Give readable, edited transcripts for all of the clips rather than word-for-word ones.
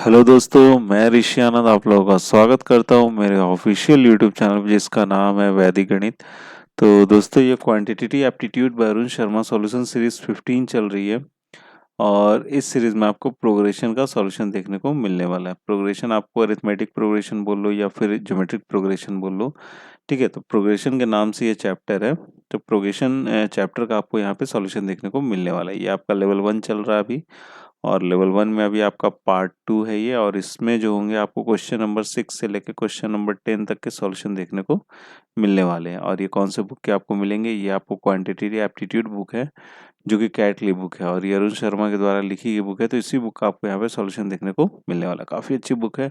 Hello दोस्तों, मैं ऋषि आनंद आप लोगों का स्वागत करता हूं मेरे ऑफिशियल यूट्यूब चैनल पर जिसका नाम है वैदिक गणित। तो दोस्तों ये quantitative aptitude bye Arun Sharma solution series 15 चल रही है और इस सीरीज में आपको प्रोग्रेशन का सॉल्यूशन देखने को मिलने वाला है। प्रोग्रेशन आपको अरिथमेटिक प्रोग्रेशन बोल लो या फिर ज्योमेट्रिक प्रोग्रेशन बोल लो, ठीक है। तो प्रोग्रेशन के नाम से ये चैप्टर है। तो प्रोग्रेशन चैप्टर का आपको यहाँ पे सॉल्यूशन देखने को मिलने वाला है। ये आपका लेवल 1 चल रहा है अभी और लेवल 1 में अभी आपका पार्ट 2 है ये, और इसमें जो होंगे आपको क्वेश्चन नंबर 6 से लेकर क्वेश्चन नंबर 10 तक के सॉल्यूशन देखने को मिलने वाले हैं। और ये कौन से बुक के आपको मिलेंगे, ये आपको क्वांटिटेटिव एप्टीट्यूड बुक है जो कि कैटली बुक है और ये अरुण शर्मा के द्वारा लिखी गई बुक है। तो इसी बुक का आपको यहाँ पे सॉल्यूशन देखने को मिलने वाला है। काफ़ी अच्छी बुक है।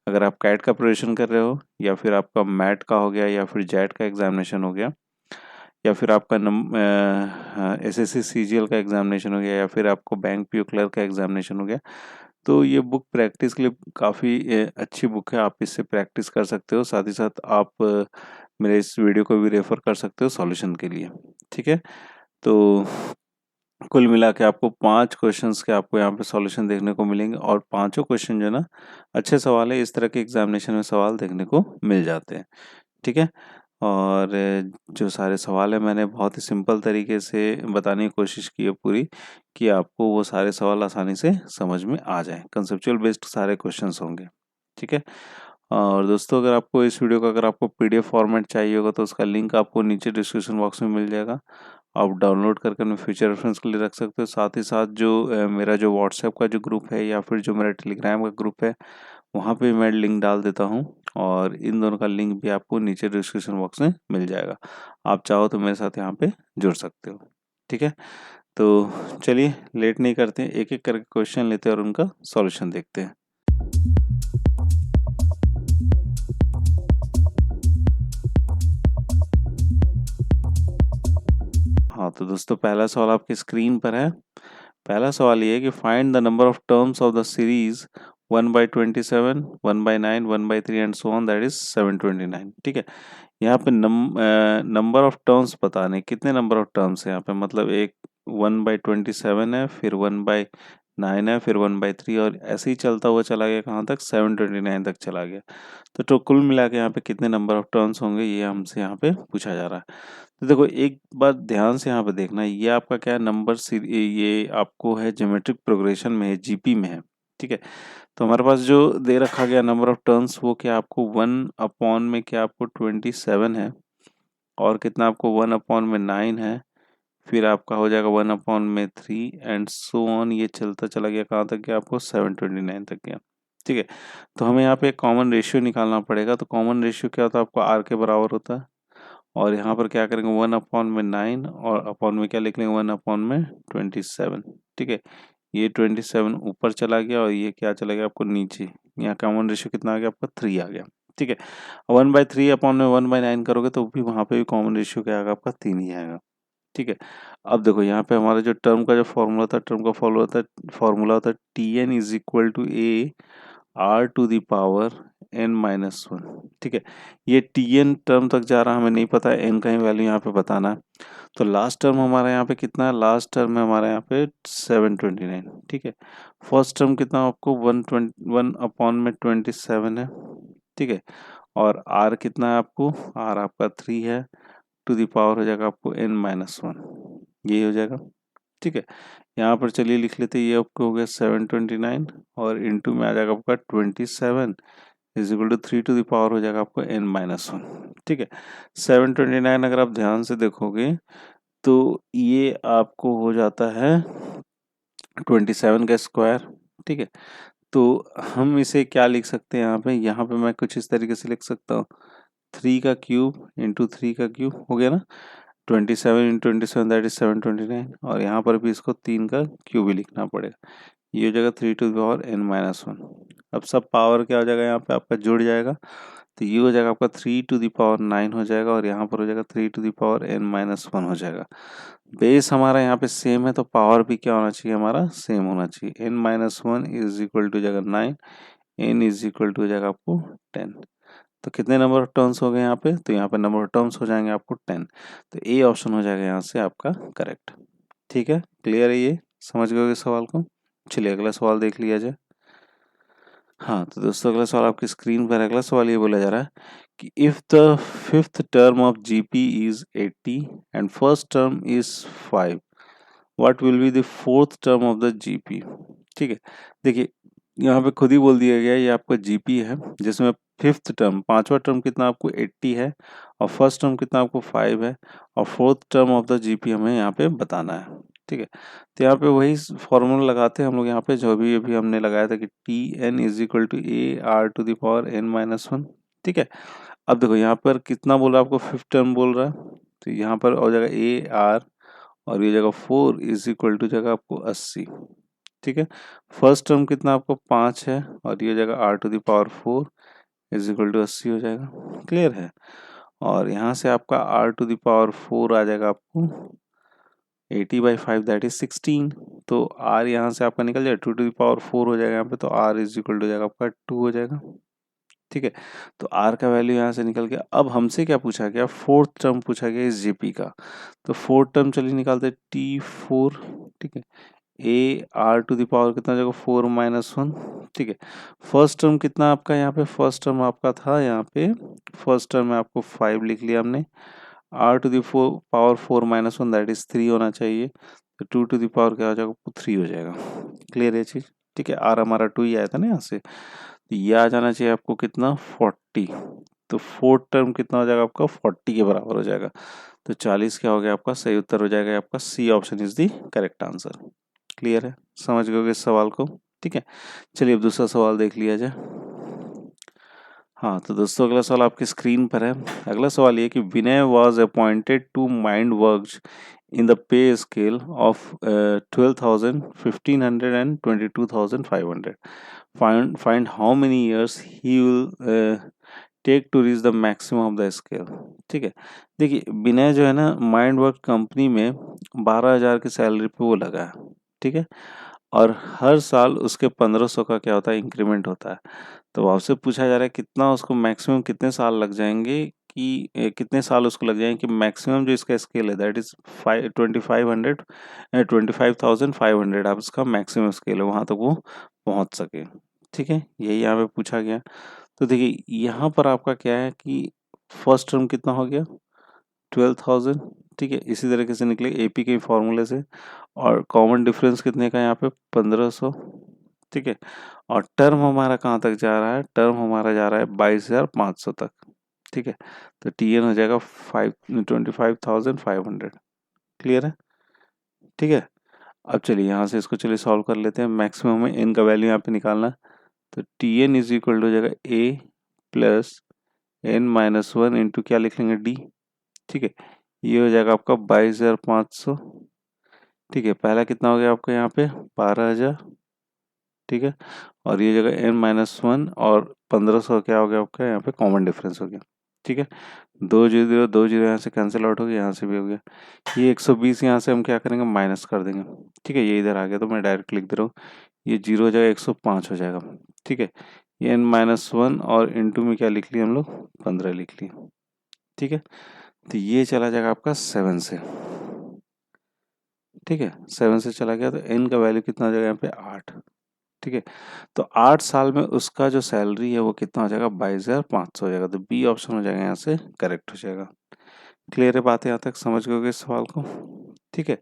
अगर आप कैट का प्रिपरेशन कर रहे हो या फिर आपका मैट का हो गया या फिर जेट का एग्जामिनेशन हो गया या फिर आपका एसएससी सीजीएल का एग्जामिनेशन हो गया या फिर आपको बैंक पीओ क्लर्क का एग्जामिनेशन हो गया, तो ये बुक प्रैक्टिस के लिए काफ़ी अच्छी बुक है। आप इससे प्रैक्टिस कर सकते हो, साथ ही साथ आप मेरे इस वीडियो को भी रेफर कर सकते हो सॉल्यूशन के लिए, ठीक है। तो कुल मिला के आपको 5 क्वेश्चंस के आपको यहाँ पे सॉल्यूशन देखने को मिलेंगे और पांचों क्वेश्चन जो है ना अच्छे सवाल है। इस तरह के एग्जामिनेशन में सवाल देखने को मिल जाते हैं, ठीक है। और जो सारे सवाल है मैंने बहुत ही सिंपल तरीके से बताने की कोशिश की है पूरी, कि आपको वो सारे सवाल आसानी से समझ में आ जाए। कंसेप्चुअल बेस्ड सारे क्वेश्चंस होंगे, ठीक है। और दोस्तों अगर आपको इस वीडियो का अगर आपको पीडीएफ फॉर्मेट चाहिए होगा तो उसका लिंक आपको नीचे डिस्क्रिप्शन बॉक्स में मिल जाएगा। आप डाउनलोड करके अपने फ्यूचर रेफरेंस के लिए रख सकते हो। साथ ही साथ जो मेरा जो व्हाट्सएप का जो ग्रुप है या फिर जो मेरा टेलीग्राम का ग्रुप है, वहाँ पे मैं लिंक डाल देता हूँ और इन दोनों का लिंक भी आपको नीचे डिस्क्रिप्शन बॉक्स में मिल जाएगा। आप चाहो तो मेरे साथ यहाँ पे जुड़ सकते हो, ठीक है। तो चलिए लेट नहीं करते, एक एक करके क्वेश्चन लेते हैं और उनका सॉल्यूशन देखते हैं। हाँ तो दोस्तों पहला सवाल आपकी स्क्रीन पर है। पहला सवाल ये है कि find the number of terms of the series 1/27, 1/9, 1/3 and so on that is 729, ठीक है। यहाँ पे नंबर ऑफ टर्म्स बताने, कितने नंबर ऑफ टर्म्स है यहाँ पे, मतलब एक 1/27 है, फिर 1/9 है, फिर 1/3 और ऐसे ही चलता हुआ चला गया कहाँ तक, 729 तक चला गया। तो कुल मिला के यहाँ पे कितने नंबर ऑफ टर्म्स होंगे ये हमसे यहाँ पे पूछा जा रहा है। तो देखो एक बात ध्यान से यहाँ पे देखना, ये आपका क्या नंबर ये आपको है ज्योमेट्रिक प्रोग्रेशन में है, जीपी में है, ठीक है। तो हमारे पास जो दे रखा गया नंबर ऑफ टर्न्स वो क्या आपको 1 अपॉन में क्या आपको 27 है और कितना आपको 1/9 है, फिर आपका हो जाएगा 1/3 एंड सो ऑन, ये चलता चला गया कहाँ तक गया, आपको 729 तक गया, ठीक है। तो हमें यहाँ पे एक कॉमन रेशियो निकालना पड़ेगा। तो कॉमन रेशियो क्या होता है, आपको आर के बराबर होता है और यहाँ पर क्या करेंगे 1/9 और अपॉन में क्या लिख लेंगे 1/27, ठीक है। ये 27 ऊपर चला गया और ये क्या चला गया आपको नीचे। यहाँ कॉमन रेशियो कितना आ गया आपका 3 आ गया, ठीक है। 1/3 अपॉन में 1/9 करोगे तो भी वहाँ पे भी कॉमन रेशियो क्या आएगा आपका 3 ही आएगा, ठीक है। अब देखो यहाँ पे हमारा जो टर्म का जो फॉर्मूला था, टर्म का फॉर्मूला होता है Tn is equal to a r to the power n-1, ठीक है। ये Tn टर्म तक जा रहा है, हमें नहीं पता है n का ही वैल्यू यहाँ पे बताना है। तो लास्ट टर्म हमारा यहाँ पे कितना है, लास्ट टर्म है हमारे यहाँ पे 729, ठीक है। फर्स्ट टर्म कितना आपको 1/27 है, ठीक है। और r कितना है आपको, r आपका 3 है, टू द पावर हो जाएगा आपको n-1, ये हो जाएगा, ठीक है। यहाँ पर चलिए लिख लेते हैं, ये आपको हो गया 729 और इनटू में आ जाएगा आपका 27 is equal to 3 to the power हो जाएगा आपको n-1, ठीक है। 729 अगर आप ध्यान से देखोगे तो ये आपको हो जाता है 27 का स्क्वायर, ठीक है। तो हम इसे क्या लिख सकते हैं, यहाँ पे मैं कुछ इस तरीके से लिख सकता हूँ, 3 का क्यूब इंटू 3 का क्यूब हो गया ना, 27 इंटू 27 दैट इज 729 और यहाँ पर भी इसको 3 का क्यूब ही लिखना पड़ेगा। ये हो जाएगा 3 टू द पावर n-1। अब सब पावर क्या हो जाएगा यहाँ पे आपका जुड़ जाएगा, तो ये हो जाएगा आपका 3 टू द पावर 9 हो जाएगा और यहाँ पर हो जाएगा 3 टू द पावर n-1 हो जाएगा। बेस हमारा यहाँ पे सेम है तो पावर भी क्या होना चाहिए, हमारा सेम होना चाहिए। n-1 इज इक्वल टू जाएगा 9, n इज इक्वल टू हो जाएगा आपको 10। तो कितने नंबर ऑफ टर्म्स हो गए यहाँ पे, तो यहाँ पे नंबर ऑफ टर्म्स हो जाएंगे आपको 10। तो ए ऑप्शन हो जाएगा यहाँ से आपका करेक्ट, ठीक है। क्लियर है, ये समझ गए इस सवाल को। चलिए अगला सवाल देख लिया जाए। हाँ, तो दोस्तों अगला सवाल आपकी स्क्रीन पर है। अगला सवाल ये बोला जा रहा है कि if the fifth term of GP is 80 and first term is 5, what will be the fourth term of the GP. ठीक है, देखिए यहाँ पे खुद ही बोल दिया गया है, ये आपका जीपी है जिसमें फिफ्थ टर्म, पांचवा टर्म कितना आपको 80 है और फर्स्ट टर्म कितना आपको 5 है और fourth term of the GP हमें यहाँ पे बताना है। ठीक है, तो यहाँ पे वही फॉर्मूला लगाते हैं हम लोग यहाँ पे, जो भी अभी हमने लगाया था कि T N is equal to a r to the power n minus one. ठीक है, अब देखो यहाँ पर कितना बोला आपको, फिफ्थ टर्म बोल रहा है, तो यहाँ पर हो जाएगा ए आर और ये जगह 4 इज इक्वल टू जगह आपको 80। ठीक है, फर्स्ट टर्म कितना आपको 5 है और ये जगह r to the power 4 is equal to 80 हो जाएगा। क्लियर है, और यहाँ से आपका आर टू द पावर 4 आ जाएगा आपको 80/5 दैट इज 16। तो आर यहाँ से आपका निकल जाएगा, 2 टू द पावर 4 हो जाएगा यहाँ पे, तो आर इज इक्वल टू जाएगा आपका 2 हो जाएगा। ठीक है, तो आर का वैल्यू यहाँ से निकल गया। अब हमसे क्या पूछा गया, फोर्थ टर्म पूछा गया इस जीपी का, तो फोर्थ टर्म चलिए निकालते T4। ठीक है, a r to the power कितना जगह 4 माइनस वन। ठीक है, फर्स्ट टर्म कितना आपका यहाँ पे, फर्स्ट टर्म आपका था यहाँ पे, फर्स्ट टर्म में आपको 5 लिख लिया हमने, r to the power 4 minus one that is 3 होना चाहिए, तो 2 टू द पावर क्या हो जाएगा, 3 हो जाएगा। क्लियर है चीज। ठीक है, आर हमारा 2 ही आया था ना यहाँ से, तो ये आ जाना चाहिए आपको कितना 40, तो फोर्थ टर्म कितना हो जाएगा आपका 40 के बराबर हो जाएगा, तो 40 क्या हो गया आपका, सही उत्तर हो जाएगा आपका C option is the correct answer. Clear है, समझ गए इस सवाल को। ठीक है, चलिए अब दूसरा सवाल देख लिया जाए। हाँ, तो दोस्तों अगला सवाल आपकी स्क्रीन पर है। अगला सवाल ये कि Vinay was appointed to mind work in the pay scale of 12,000, 1,500 and 22,500। Find how many years he will take to reach the maximum of the scale. ठीक है, देखिए विनय जो है ना, माइंड वर्क कंपनी में 12,000 की सैलरी पे वो लगा है। ठीक है, और हर साल उसके 1500 का क्या होता है, इंक्रीमेंट होता है। तो आपसे पूछा जा रहा है कितना उसको मैक्सिमम कितने साल लग जाएंगे, कि कितने साल उसको लग जाएंगे कि मैक्सिमम जो इसका स्केल है दैट इज 2500 25,500 आप इसका मैक्सिमम स्केल है वहां तक वो पहुंच सके। ठीक है, यही यहाँ पे पूछा गया। तो देखिए यहाँ पर आपका क्या है कि फर्स्ट टर्म कितना हो गया 12,000। ठीक है, इसी तरीके से निकले एपी के फॉर्मूले से, और कॉमन डिफरेंस कितने का यहाँ पे 1500। ठीक है, और टर्म हमारा कहाँ तक जा रहा है, टर्म हमारा जा रहा है 22,500 तक। ठीक है, तो टी एन हो जाएगा 25,500। क्लियर है। ठीक है, अब चलिए यहाँ से इसको चलिए सॉल्व कर लेते हैं। मैक्सिमम में एन का वैल्यू यहाँ पे निकालना, तो T N is equal to हो जाएगा A plus N minus one into क्या लिख लेंगे डी। ठीक है, ये हो जाएगा आपका 22,500। ठीक है, पहला कितना हो गया आपका यहाँ पे 12,000। ठीक है, और ये जगह एन माइनस वन और 1500 क्या हो गया आपका यहाँ पे कॉमन डिफरेंस हो गया। ठीक है, 2 जीरो यहाँ से कैंसिल आउट हो गया, यहाँ से भी हो गया। ये 120 यहाँ से हम क्या करेंगे, माइनस कर देंगे। ठीक है, ये इधर आ गया तो मैं डायरेक्ट लिख दे रहा हूँ, ये 0 हो जाएगा 105 हो जाएगा। ठीक है, ये एन माइनस वन और इंटू में क्या लिख लिया हम लोग 15 लिख लिया। ठीक है, तो ये चला जाएगा आपका 7 से। ठीक है, 7 से चला गया तो एन का वैल्यू कितना हो जाएगा यहाँ पे 8। ठीक है, तो 8 साल में उसका जो सैलरी है वो कितना हो जाएगा 22,500 हो जाएगा, तो बी ऑप्शन हो जाएगा यहाँ से करेक्ट हो जाएगा। क्लियर है बात, यहाँ तक समझ गए इस सवाल को। ठीक है,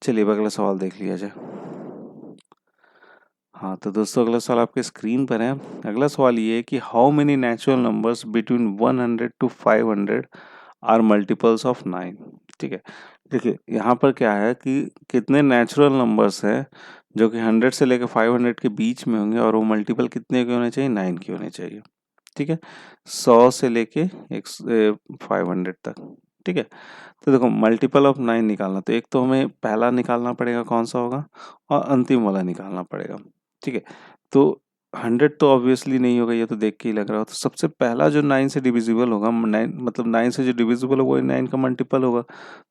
चलिए अब अगला सवाल देख लिया जाए। हाँ, तो दोस्तों अगला सवाल आपके स्क्रीन पर है। अगला सवाल ये है कि how many natural numbers between 100 to 500 are multiples of 9। ठीक है, देखिए यहाँ पर क्या है कि कितने नेचुरल नंबर्स हैं जो कि 100 से लेकर 500 के बीच में होंगे और वो मल्टीपल कितने के होने चाहिए, 9 के होने चाहिए। ठीक है, 100 से लेके 500 तक। ठीक है, तो देखो मल्टीपल ऑफ 9 निकालना, तो एक तो हमें पहला निकालना पड़ेगा कौन सा होगा, और अंतिम वाला निकालना पड़ेगा। ठीक है, तो 100 तो ऑब्वियसली नहीं होगा, ये तो देख के ही लग रहा हो। तो सबसे पहला जो 9 से डिविजिबल होगा, 9 मतलब 9 से जो डिविजिबल होगा वही 9 का मल्टीपल होगा,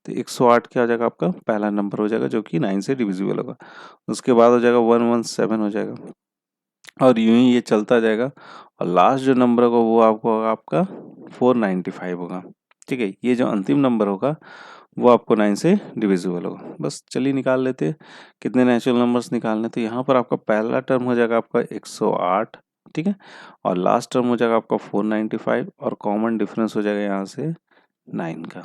तो 108 क्या हो जाएगा आपका पहला नंबर हो जाएगा जो कि 9 से डिविजिबल होगा। उसके बाद हो जाएगा 117 हो जाएगा, और यूं ही ये चलता जाएगा, और लास्ट जो नंबर होगा वो आपको होगा आपका 495 होगा। ठीक है, ये जो अंतिम नंबर होगा वो आपको 9 से डिविजिबल होगा। बस चलिए निकाल लेते हैं कितने नेचुरल नंबर्स निकालने। तो यहाँ पर आपका पहला टर्म हो जाएगा आपका 108। ठीक है, और लास्ट टर्म हो जाएगा आपका 495 और कॉमन डिफरेंस हो जाएगा यहाँ से 9 का।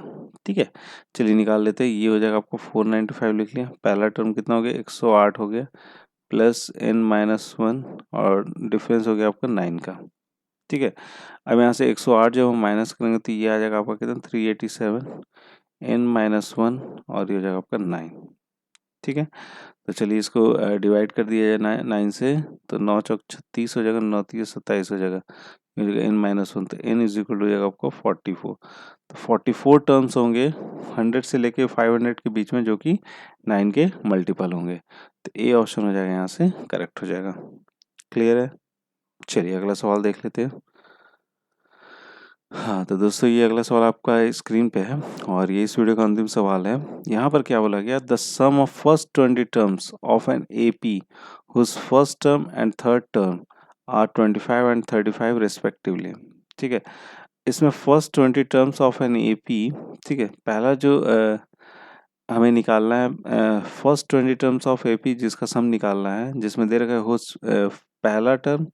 ठीक है, चलिए निकाल लेते हैं। ये हो जाएगा आपको 495 लिख लिया, पहला टर्म कितना हो गया 108 हो गया, प्लस n-1 और डिफरेंस हो गया आपका 9 का। ठीक है, अब यहाँ से 108 जब हम माइनस करेंगे तो ये आ जाएगा आपका कितना 387, n-1 और ये हो जाएगा आपका 9। ठीक है, तो चलिए इसको डिवाइड कर दिया जाए 9 से, तो 9 चौक 36 हो जाएगा, 9 तीस 27 हो जाएगा, n-1, तो n इज इक्वल हो जाएगा आपको 44। तो 44 टर्म्स होंगे 100 से लेके 500 के बीच में, जो कि 9 के मल्टीपल होंगे। तो ए ऑप्शन हो जाएगा यहाँ से करेक्ट हो जाएगा। क्लियर है? चलिए अगला सवाल देख लेते हैं। हाँ तो दोस्तों ये अगला सवाल आपका स्क्रीन पे है और ये इस वीडियो का अंतिम सवाल है। यहाँ पर क्या बोला गया, the sum of first 20 terms of an AP whose first term and third term are 25 and 35 respectively. ठीक है, इसमें first 20 terms of an AP, ठीक है, पहला जो हमें निकालना है फर्स्ट 20 टर्म्स ऑफ एपी जिसका सम निकालना है, जिसमें दे रखा है हुज पहला टर्म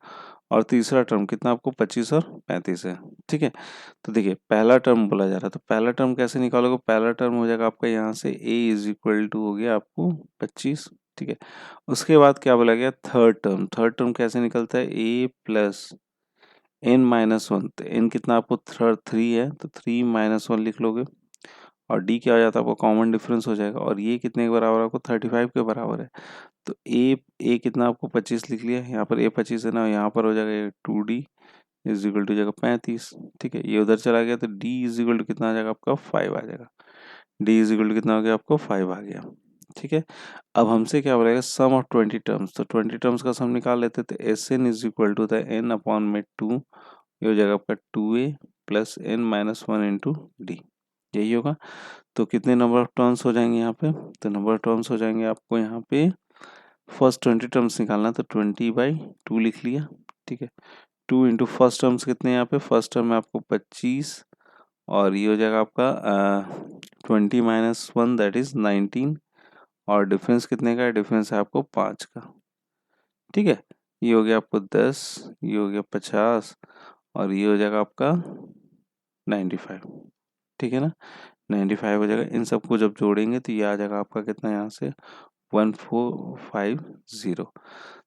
और तीसरा टर्म कितना आपको 25 और 35 है। ठीक है, तो देखिए पहला टर्म बोला जा रहा है, तो पहला टर्म कैसे निकालोगे, पहला टर्म हो जाएगा आपका यहाँ से a इज इक्वल टू हो गया आपको 25। ठीक है, उसके बाद क्या बोला गया थर्ड टर्म, थर्ड टर्म कैसे निकलता है a प्लस n-1, तो n कितना आपको थर्ड 3 है, तो 3-1 लिख लोगे, और d क्या हो जाता है आपको कॉमन डिफरेंस हो जाएगा, और ये कितने के बराबर है आपको 35 के बराबर है। तो a कितना आपको 25 लिख लिया, यहाँ पर a 25 है ना, यहाँ पर हो जाएगा 2d इज इक्वल टू जाएगा 35। ठीक है, ये उधर चला गया तो d इज इक्वल टू कितना आ जाएगा आपका 5 आ जाएगा, d इज इक्वल टू कितना हो गया आपको 5 आ गया। ठीक है, अब हमसे क्या बोलेगा सम ऑफ 20 टर्म्स, तो 20 टर्म्स का सम निकाल लेते, तो S n is equal to the n upon में 2, ये हो जाएगा आपका 2a plus n-1 into D, यही होगा। तो कितने नंबर ऑफ टर्म्स हो जाएंगे यहाँ पे, तो नंबर ऑफ टर्म्स हो जाएंगे आपको यहाँ पे फर्स्ट 20 टर्म्स निकालना, तो 20/2 लिख लिया। ठीक है, 2 इंटू फर्स्ट टर्म्स कितने हैं यहाँ पे, फर्स्ट टर्म में आपको 25 और ये हो जाएगा आपका 20-1 दैट इज 19, और डिफरेंस कितने का है, डिफरेंस है आपको 5 का। ठीक है, ये हो गया आपको 10, ये हो गया 50 और ये हो जाएगा आपका 95। ठीक है ना, 95 हो जाएगा। इन सबको जब जोड़ेंगे तो ये आ जाएगा आपका कितना यहाँ से 1450,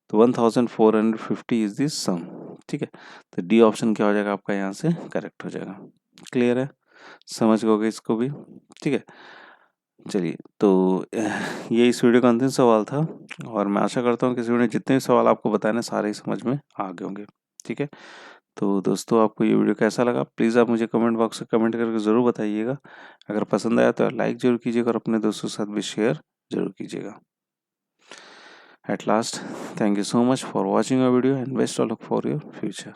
तो 1450 इज दिस सम। ठीक है, तो डी ऑप्शन क्या हो जाएगा आपका यहाँ से करेक्ट हो जाएगा। क्लियर है, समझ गए इसको भी। ठीक है, चलिए तो ये इस वीडियो का अंतिम सवाल था और मैं आशा करता हूँ कि इस वीडियो में जितने भी सवाल आपको बताए ना सारे ही समझ में आ गए होंगे। ठीक है, तो दोस्तों आपको ये वीडियो कैसा लगा प्लीज़ आप मुझे कमेंट बॉक्स में कमेंट करके ज़रूर बताइएगा। अगर पसंद आया तो लाइक ज़रूर कीजिएगा और अपने दोस्तों के साथ भी शेयर ज़रूर कीजिएगा। At last, thank you so much for watching our video and best of luck for your future.